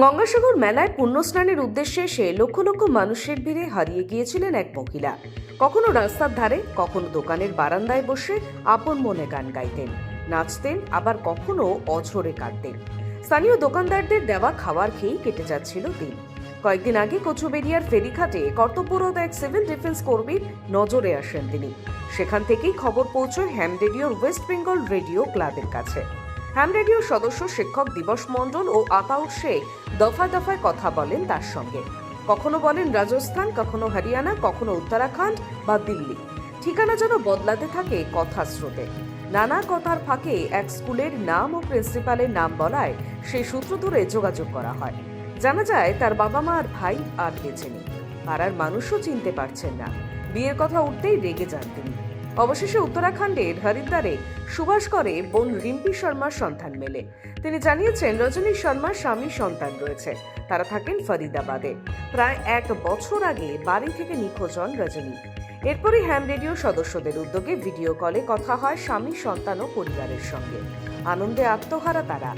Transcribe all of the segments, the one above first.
গঙ্গাসাগর মেলায় পুণ্যস্নানের উদ্দেশ্যে এসে লক্ষ লক্ষ মানুষের ভিড়ে হারিয়ে গিয়েছিলেন এক মহিলা। কখনো রাস্তার ধারে, কখনো দোকানের বারান্দায় বসে আপন মনে গান গাইতেন, নাচতেন, আবার কখনো অঝরে কাঁদতেন। স্থানীয় দোকানদারদের দেওয়া খাবার খেয়েই কেটে যাচ্ছিল দিন। কয়েকদিন আগে কচুবেড়িয়ার ফেরিঘাটে কর্তব্যরত এক সিভিল ডিফেন্স কর্মীর নজরে আসেন তিনি। সেখান থেকেই খবর পৌঁছয় হ্যাম রেডিওর ওয়েস্ট বেঙ্গল রেডিও ক্লাবের কাছে। হ্যাম রেডিওর সদস্য শিক্ষক দিবস মণ্ডল ও আতাউর শেখ দফায় দফায় কথা বলেন তার সঙ্গে। কখনো বলেন রাজস্থান, কখনো হরিয়ানা, কখনো উত্তরাখণ্ড বা দিল্লি। ঠিকানা যেন বদলাতে থাকে কথার স্রোতে। নানা কথার ফাঁকে এক স্কুলের নাম ও প্রিন্সিপালের নাম বলায় সেই সূত্র ধরে যোগাযোগ করা হয়। জানা যায় তার বাবা মা আর ভাই আর বেঁচে নেই। পাড়ার মানুষও চিনতে পারছেন না। বিয়ের কথা উঠতেই রেগে যান তিনি। অবশেষে উত্তরাখণ্ডের হরিদ্বারে সুভাষ করে বোন রিম্পি শর্মার সন্ধান মেলে। তিনি জানিয়েছেন রজনী শর্মার স্বামী সন্তান রয়েছে, তারা থাকেন ফরিদাবাদে। প্রায় 1 বছর আগে বাড়ি থেকে নিখোঁজ হন রজনী। এরপরই হ্যাম রেডিও সদস্যদের উদ্যোগে ভিডিও কলে কথা হয় স্বামী, সন্তান ও পরিবারের সঙ্গে। আনন্দে আত্মহারা তারা।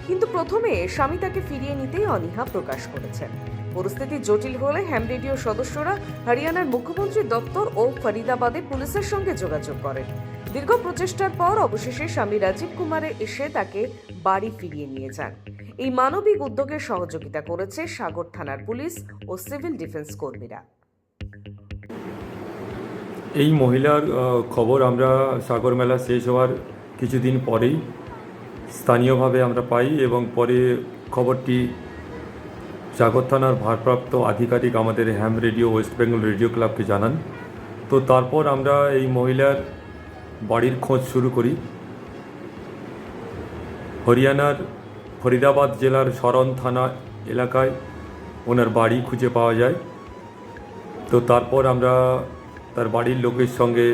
কিন্তু প্রথমে স্বামী তাকে ফিরিয়ে নিতেই অনীহা প্রকাশ করেছেন। পরিস্থিতি জটিল হলে হ্যাম রেডিও সদস্যরা হরিয়ানার মুখ্যমন্ত্রী দপ্তর ও ফরিদাবাদে পুলিশের সঙ্গে যোগাযোগ করেন। দীর্ঘ প্রচেষ্টার পর অবশেষে স্বামী রাজীব কুমারে এসে তাকে বাড়ি ফিরিয়ে নিয়ে যান। এই মানবিক উদ্যোগে সহযোগিতা করেছে সাগর থানার পুলিশ ও সিভিল ডিফেন্স কর্মীরা। এই মহিলার খবর আমরা সাগর মেলা শেষ হওয়ার কিছুদিন পরেই স্থানীয়ভাবে আমরা পাই এবং পরে খবরটি সাগর থানার ভারপ্রাপ্ত আধিকারিক আমাদের হ্যাম রেডিও ওয়েস্ট বেঙ্গল রেডিও ক্লাবকে জানান। তো তারপর আমরা এই মহিলার বাড়ির খোঁজ শুরু করি। হরিয়ানার ফরিদাবাদ জেলার শরণ থানা এলাকায় ওনার বাড়ি খুঁজে পাওয়া যায়। তো তারপর আমরা তার বাড়ির লোকের সঙ্গে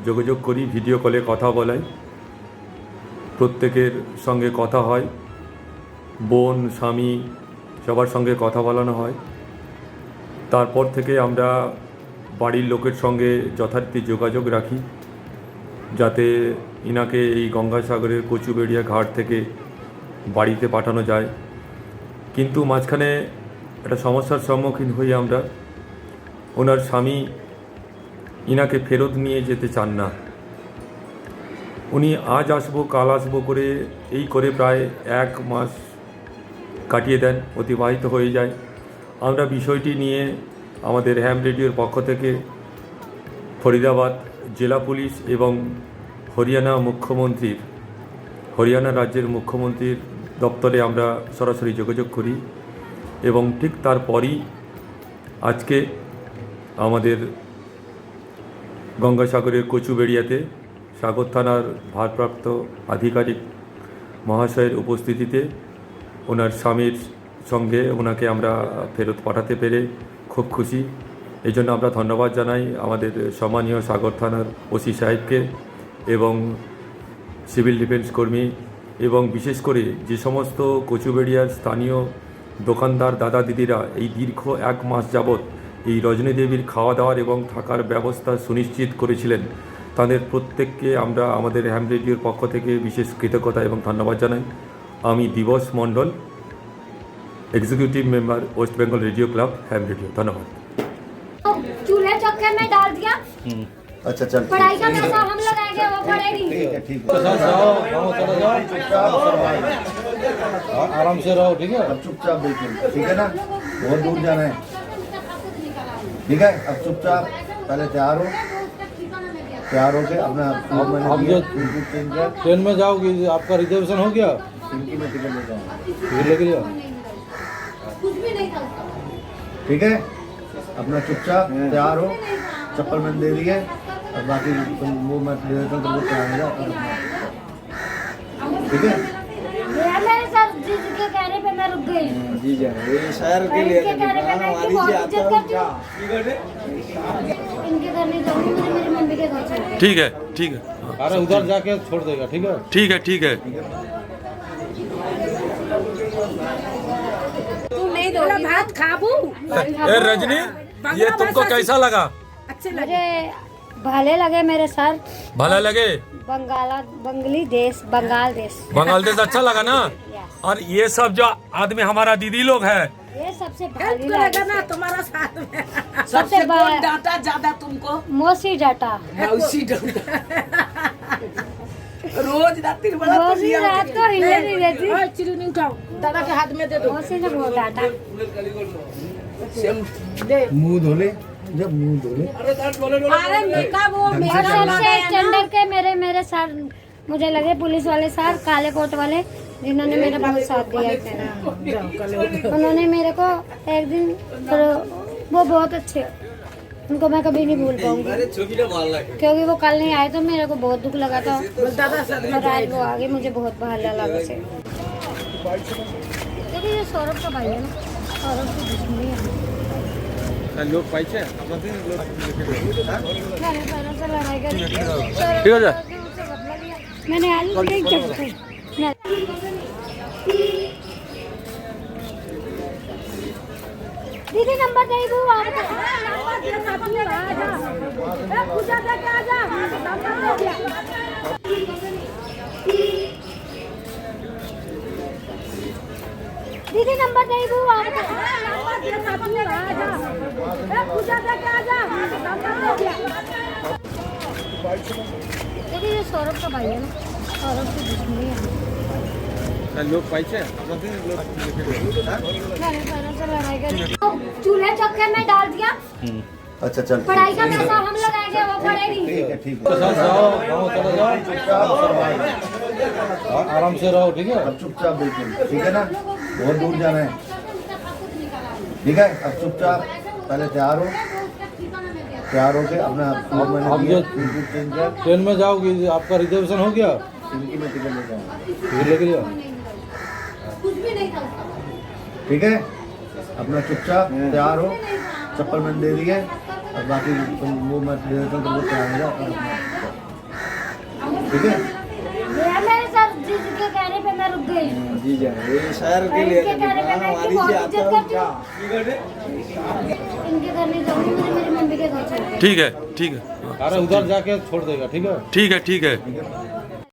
যোগাযোগ করি, ভিডিও কলে কথা বলাই, প্রত্যেকের সঙ্গে কথা হয়, বোন, স্বামী সবার সঙ্গে কথা বলানো হয়। তারপর থেকে আমরা বাড়ির লোকের সঙ্গে যথারীতি যোগাযোগ রাখি যাতে ইনাকে এই গঙ্গাসাগরের কচুবেড়িয়া ঘাট থেকে বাড়িতে পাঠানো যায়। কিন্তু মাঝখানে একটা সমস্যার সম্মুখীন হই আমরা। ওনার স্বামী ইনাকে ফেরত নিয়ে যেতে চান না। উনি আজ আসবো কাল আসবো করে প্রায় 1 মাস কাটিয়ে দেন, অতিবাহিত হয়ে যায়। আমরা বিষয়টি নিয়ে আমাদের হ্যাম রেডিওর পক্ষ থেকে ফরিদাবাদ জেলা পুলিশ এবং হরিয়ানা রাজ্যের মুখ্যমন্ত্রীর দপ্তরে আমরা সরাসরি যোগাযোগ করি এবং ঠিক তারপরই আজকে আমাদের গঙ্গাসাগরের কচুবেড়িয়াতে সাগর থানার ভারপ্রাপ্ত আধিকারিক মহাশয়ের উপস্থিতিতে ওনার স্বামীর সঙ্গে ওনাকে আমরা ফেরত পাঠাতে পেরে খুব খুশি। এই জন্য আমরা ধন্যবাদ জানাই আমাদের সম্মানীয় সাগর থানার ওসি সাহেবকে এবং সিভিল ডিফেন্স কর্মী এবং বিশেষ করে যে সমস্ত কচুবেড়িয়ার স্থানীয় দোকানদার দাদা দিদিরা এই দীর্ঘ 1 মাস যাবৎ এই রজনী দেবীর খাওয়া দাওয়ার এবং থাকার ব্যবস্থা সুনিশ্চিত করেছিলেন, তাদের প্রত্যেককে আমরা আমাদের হ্যাম রেডিওর পক্ষ থেকে বিশেষ কৃতজ্ঞতা এবং ধন্যবাদ জানাই। আমি Dibas Mondal, executive member West Bengal radio club ham radio. धन्यवाद। चूल्हे चक्कर में डाल दिया। अच्छा चल, पढ़ाई का पैसा हम लगाएंगे, वो पढ़ेगी। ठीक है आराम से रहो, ठीक है। अब चुपचाप बिल्कुल, ठीक है ना, बहुत दूर जाना है, ठीक है। अब चुपचाप पहले तैयार हो के अपना आप जो ट्रेन में जाओगी आपका रिजर्वेशन हो गया? खिड़की में टिकट ले जाओ, टिकट लेके जाओ, कुछ भी नहीं था। ठीक है। अपना चुपचाप तैयार हो, चप्पल मैंने दे दी है, और बाकी तुम वो मैं दे देता हूँ, तुम वो तैयार हो जाओ, ठीक है। मेरे सर जी के कहने पे मैं रुक गई। जी जान ये शहर के लिए इनके कहने पे मैं इनकी बहुत इज्जत करती हूँ। इनके घर नहीं जाऊंगी, मुझे मेरी मम्मी के घर चले। ठीक है, ठीक है, अरे उधर जाके छोड़ देगा, ठीक है। ठीक है, ठीक है। तुम नहीं दोगी भात खाबू। ए रजनी, ये तुमको कैसा लगा? मुझे भले लगे मेरे सर। भला लगे? बंगाल देश बांग्लादेश अच्छा लगा ना? यस। और ये सब जो आदमी हमारा दीदी लोग है, ये सबसे हेल्प भारी करेगा ना तुम्हारा साथ में। सबसे सबसे कौन बड़ा- डांटा ज्यादा तुमको? मोसी डाटा मौसी डांटा। रोज रात्रि बड़ा मोसी रात को हिले नहीं रहती। ओए, चिड़ुनी उठाओ, दादा के हाथ में दे दो। मोसी ने बहुत डाटा। दे। मुंह धोले, जब मुंह धोले अरे निका वो और मेरा सबसे स्टैंडर्ड के मेरे सर मुझे लगे पुलिस वाले सर, काले कोट वाले, जिन्होंने मेरा बहुत साथ दिया। उन्होंने मेरे को एक दिन वो बहुत अच्छे, उनको मैं कभी नहीं भूल पाऊंगी, क्योंकि वो कल नहीं आए तो मेरे को बहुत दुख लगा था। दादा साथ में और आज वो आगे मुझे बहुत भाला लगा से। देखिए ये सौरभ का भाई है ना, सौरभ की दुश्मनी है। लोग पाइছে मैंने पैरों से लड़ाई करी। ठीक है जा। उससे बदला लिया। मैंने आज नहीं चुप दीदी नंबर दे दो आप। पूजा करके आ जा, नंबर दे दिया। दीदी नंबर दे दो आप। पूजा करके आ जा, नंबर दे दिया। देखिए ये सौरभ का भाई है ना, सौरभ की दुश्मनी है। लोग पाइছে मैंने पैरों से लड़ाई करी। चूल्हे चक्के में डाल दिया। अच्छा चल पढ़ाई का पैसा हम लगाएंगे, वो पढ़ेगी। ठीक है ठीक के साथ जाओ, गाँव चले जाओ, चुपचाप और आराम से रहो, ठीक है। अब चुपचाप बिल्कुल, ठीक है ना, बहुत दूर जाना है, ठीक है। अब चुपचाप पहले तैयार हो, तैयार होके अपना फॉर्म मैंने अब दिया, जो- बिल्कुल चेंज कर, ट्रेन में जाओगी, आपका रिजर्वेशन हो गया, इनकी मैं टिकट ले जाऊँगा, टिकट लेके लिया। ठीक है। अपना चुपचाप तैयार हो, चप्पल मैंने दे दी है, और बाकी तुम वो मैं दे देता हूँ, तुमको तैयार हो जाओ, ठीक है। ये मेरे सर जिसके कहने पे मैं रुक गई। जी जा, ये शहर मैं इनके कहने पे मैं इनकी बहुत इज्जत करती हूँ। इनके घर नहीं जाऊंगी, मुझे मेरी मम्मी के घर छोड़ दो। ठीक है, ठीक है, अरे उधर जाके छोड़ देगा, ठीक है। ठीक है, ठीक है। ठीक है।